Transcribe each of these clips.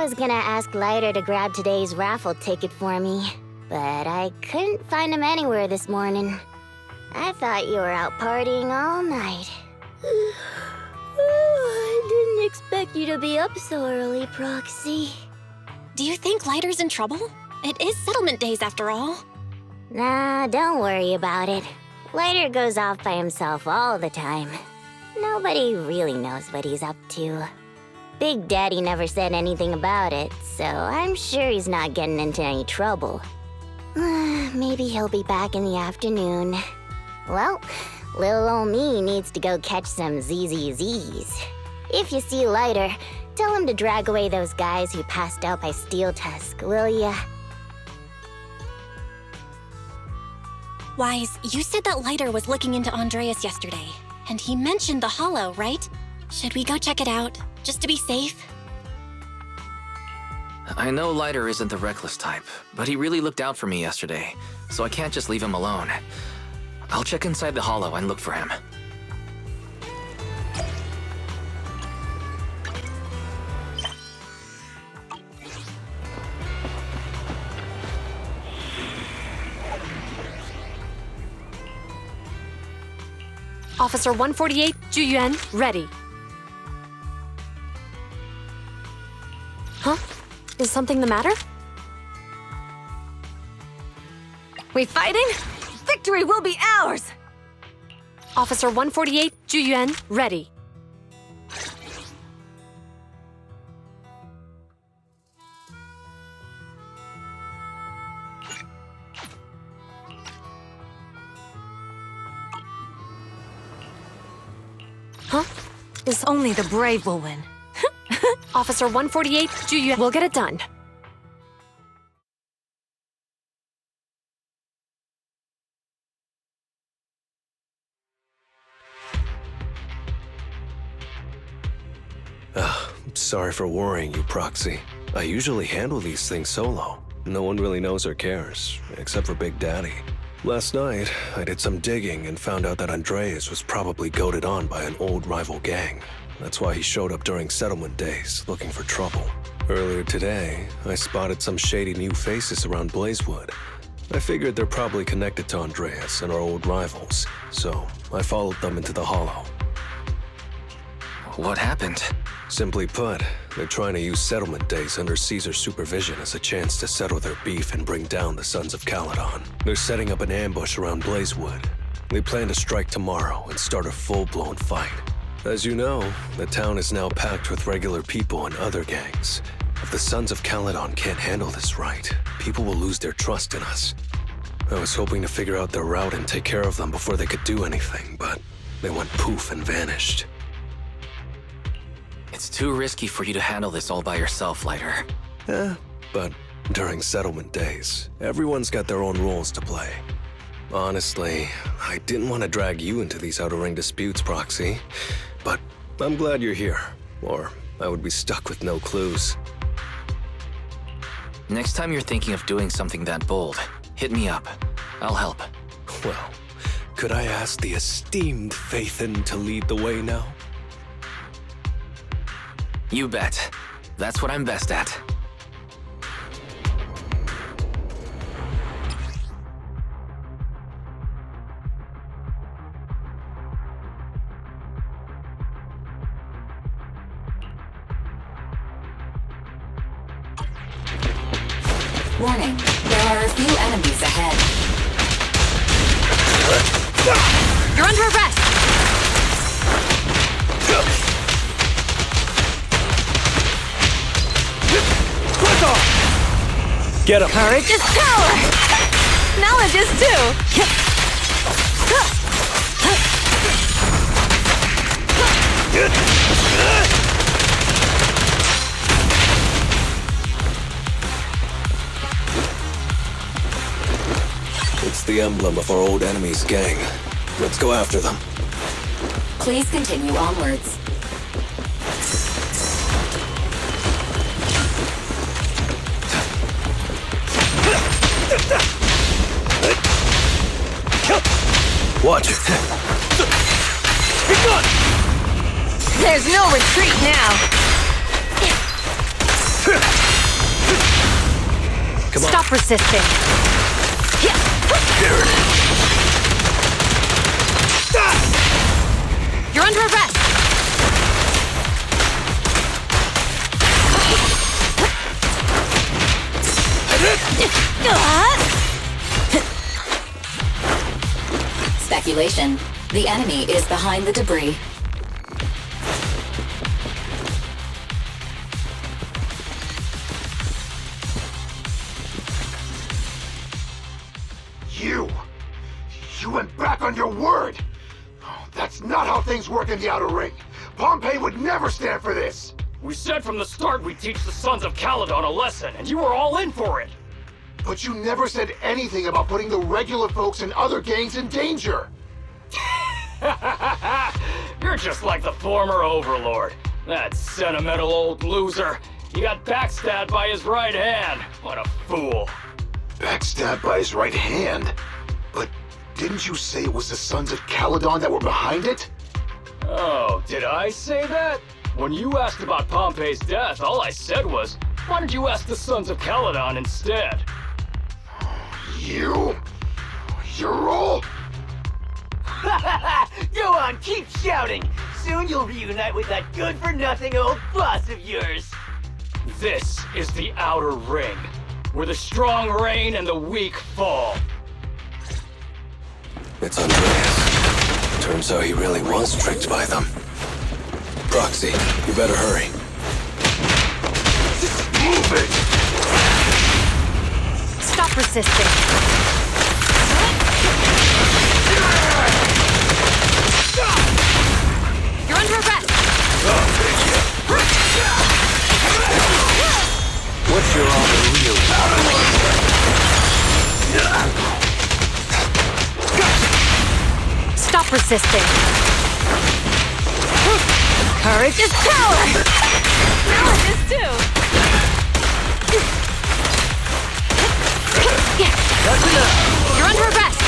was gonna ask Lighter to grab today's raffle ticket for me, but I couldn't find him anywhere this morning. I thought you were out partying all night. I didn't expect you to be up so early, Proxy. Do you think Lighter's in trouble? It is settlement days after all. Nah, don't worry about it. Lighter goes off by himself all the time. Nobody really knows what he's up to. Big Daddy never said anything about it, so I'm sure he's not getting into any trouble. Maybe he'll be back in the afternoon. Well, little ol' me needs to go catch some ZZZs. If you see Lighter, tell him to drag away those guys who passed out by Steel Tusk, will ya? Wise, you said that Lighter was looking into Andreas yesterday, and he mentioned the Hollow, right? Should we go check it out, just to be safe? I know Lighter isn't the reckless type, but he really looked out for me yesterday, so I can't just leave him alone. I'll check inside the Hollow and look for him. Officer 148, Juyuan, ready. Huh? Is something the matter? We fighting? Victory will be ours! Officer 148, Juyuan, ready. Huh? Is only the brave will win. Officer 148, Juyuan, we'll get it done. Sorry for worrying you, Proxy. I usually handle these things solo. No one really knows or cares, except for Big Daddy. Last night, I did some digging and found out that Andreas was probably goaded on by an old rival gang. That's why he showed up during settlement days, looking for trouble. Earlier today, I spotted some shady new faces around Blazewood. I figured they're probably connected to Andreas and our old rivals, so I followed them into the Hollow. What happened? Simply put, they're trying to use settlement days under Caesar's supervision as a chance to settle their beef and bring down the Sons of Caledon. They're setting up an ambush around Blazewood. They plan to strike tomorrow and start a full-blown fight. As you know, the town is now packed with regular people and other gangs. If the Sons of Caledon can't handle this right, people will lose their trust in us. I was hoping to figure out their route and take care of them before they could do anything, but they went poof and vanished. It's too risky for you to handle this all by yourself, Lighter. But during settlement days, everyone's got their own roles to play. Honestly, I didn't want to drag you into these outer ring disputes, Proxy, but I'm glad you're here, or I would be stuck with no clues. Next time you're thinking of doing something that bold, hit me up. I'll help. Well, could I ask the esteemed Phaethon to lead the way now? You bet. That's what I'm best at. Warning, there are a few enemies ahead. You're under arrest! Get him! Courage is power! Knowledge is too! It's the emblem of our old enemy's gang. Let's go after them. Please continue onwards. Watch it! Be gone! There's no retreat now! Come on. Stop resisting. There it is. You're under arrest. Speculation. The enemy is behind the debris. You went back on your word! Oh, that's not how things work in the Outer Ring. Pompeii would never stand for this! We said from the start we'd teach the Sons of Caledon a lesson, and you were all in for it! But you never said anything about putting the regular folks and other gangs in danger! You're just like the former Overlord. That sentimental old loser. He got backstabbed by his right hand. What a fool. Backstabbed by his right hand? But didn't you say it was the Sons of Caledon that were behind it? Oh, did I say that? When you asked about Pompey's death, all I said was, why did you ask the Sons of Caledon instead? You're all... Go on, keep shouting! Soon you'll reunite with that good-for-nothing old boss of yours! This is the Outer Ring, where the strong reign and the weak fall. It's Andreas. Turns out he really was tricked by them. Proxy, you better hurry. Move it! Stop resisting. You're under arrest. What's your offer real Stop resisting. Courage is power! Power is too! That's enough! You're under arrest!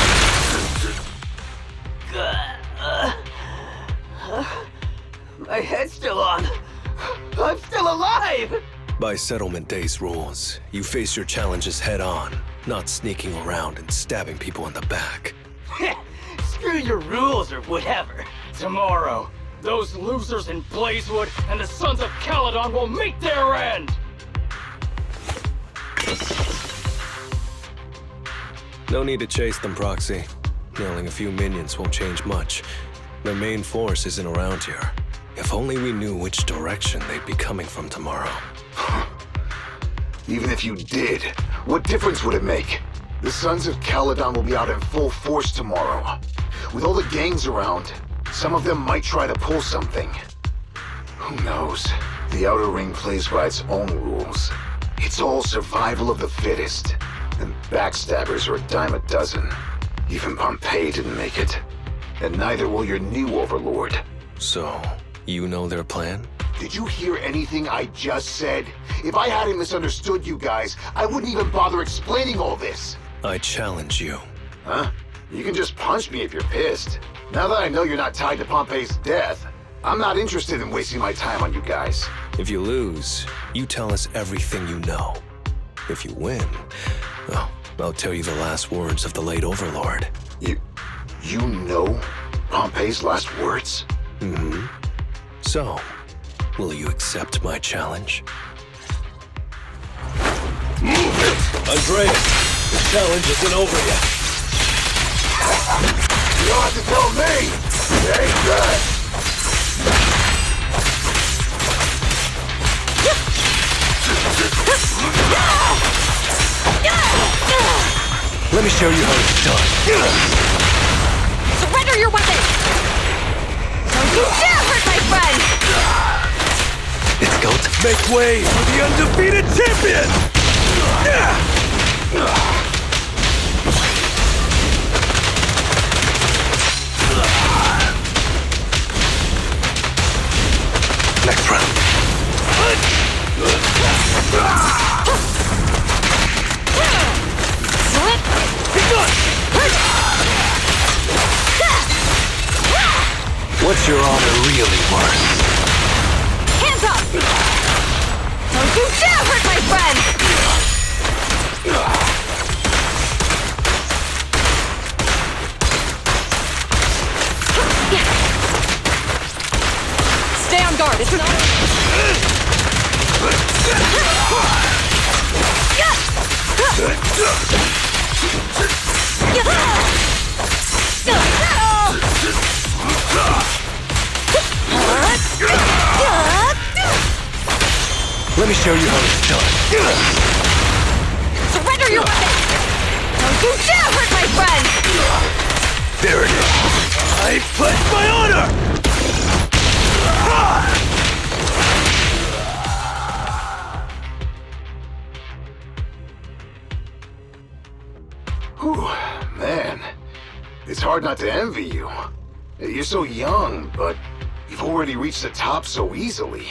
My head's still on! I'm still alive! By Settlement Day's rules, you face your challenges head on, not sneaking around and stabbing people in the back. Screw your rules or whatever. Tomorrow, those losers in Blazewood and the Sons of Caledon will meet their end! No need to chase them, Proxy. Nailing a few minions won't change much. Their main force isn't around here. If only we knew which direction they'd be coming from tomorrow. Even if you did, what difference would it make? The Sons of Caledon will be out in full force tomorrow. With all the gangs around, some of them might try to pull something. Who knows? The Outer Ring plays by its own rules. It's all survival of the fittest. And backstabbers are a dime a dozen. Even Pompeii didn't make it. And neither will your new overlord. So, you know their plan? Did you hear anything I just said? If I hadn't misunderstood you guys, I wouldn't even bother explaining all this. I challenge you. Huh? You can just punch me if you're pissed. Now that I know you're not tied to Pompeii's death, I'm not interested in wasting my time on you guys. If you lose, you tell us everything you know. If you win, well, I'll tell you the last words of the late Overlord. You know Pompeii's last words? Mm-hmm. So, will you accept my challenge? Move it! Andreas, the challenge isn't over yet. You don't have to tell me! Take that! Let me show you how it's done. Surrender your weapon! Don't you dare hurt my friend! It's go to make way for the undefeated champion! Next round. What's your honor really worth? Hands up! Don't you dare hurt It's not... Let me show you how it's done. Surrender your weapon! Don't you dare hurt my friend! There it is. I pledge my honor! Whew, man. It's hard not to envy you. You're so young, but you've already reached the top so easily.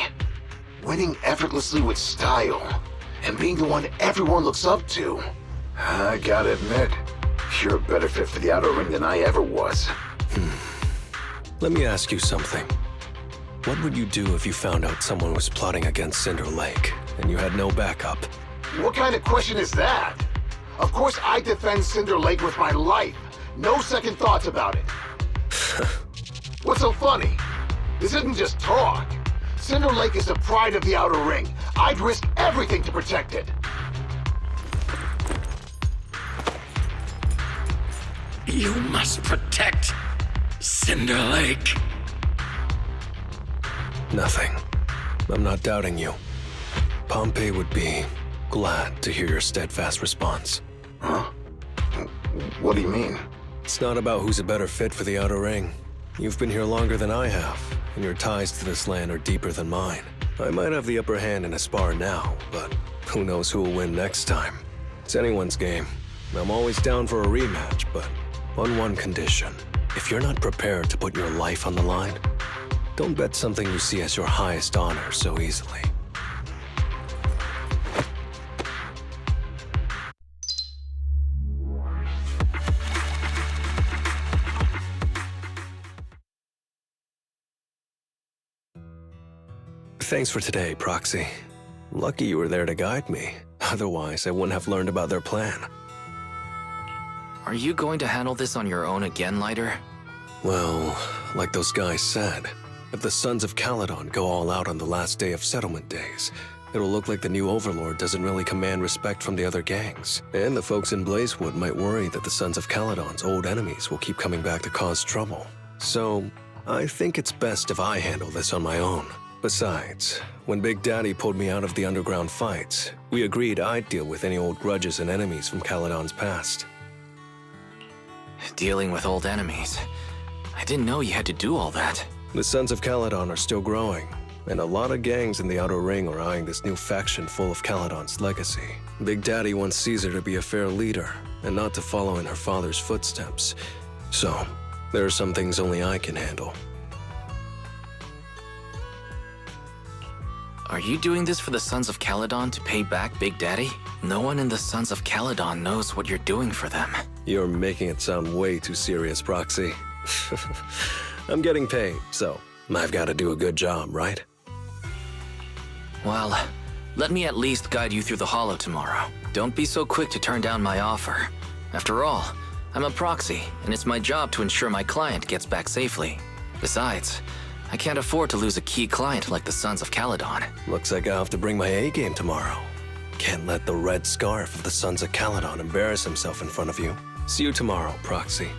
Winning effortlessly with style, and being the one everyone looks up to. I gotta admit, you're a better fit for the outer ring than I ever was. Let me ask you something. What would you do if you found out someone was plotting against Cinder Lake, and you had no backup? What kind of question is that? Of course I defend Cinder Lake with my life. No second thoughts about it. What's so funny? This isn't just talk. Cinder Lake is the pride of the Outer Ring. I'd risk everything to protect it. You must protect Cinder Lake. Nothing. I'm not doubting you. Pompey would be glad to hear your steadfast response. Huh? What do you mean? It's not about who's a better fit for the Outer Ring. You've been here longer than I have, and your ties to this land are deeper than mine. I might have the upper hand in a spar now, but who knows who will win next time. It's anyone's game. I'm always down for a rematch, but on one condition. If you're not prepared to put your life on the line, don't bet something you see as your highest honor so easily. Thanks for today, Proxy. Lucky you were there to guide me. Otherwise, I wouldn't have learned about their plan. Are you going to handle this on your own again, Lighter? Well, like those guys said, if the Sons of Caledon go all out on the last day of settlement days, it'll look like the new Overlord doesn't really command respect from the other gangs. And the folks in Blazewood might worry that the Sons of Caledon's old enemies will keep coming back to cause trouble. So, I think it's best if I handle this on my own. Besides, when Big Daddy pulled me out of the underground fights, we agreed I'd deal with any old grudges and enemies from Caledon's past. Dealing with old enemies. I didn't know you had to do all that. The Sons of Caledon are still growing, and a lot of gangs in the Outer Ring are eyeing this new faction full of Caledon's legacy. Big Daddy wants Caesar to be a fair leader, and not to follow in her father's footsteps. So, there are some things only I can handle. Are you doing this for the Sons of Caledon to pay back Big Daddy? No one in the Sons of Caledon knows what you're doing for them. You're making it sound way too serious, Proxy. I'm getting paid, so I've got to do a good job, right? Well, let me at least guide you through the Hollow tomorrow. Don't be so quick to turn down my offer. After all, I'm a proxy, and it's my job to ensure my client gets back safely. Besides, I can't afford to lose a key client like the Sons of Caledon. Looks like I'll have to bring my A-game tomorrow. Can't let the red scarf of the Sons of Caledon embarrass himself in front of you. See you tomorrow, Proxy.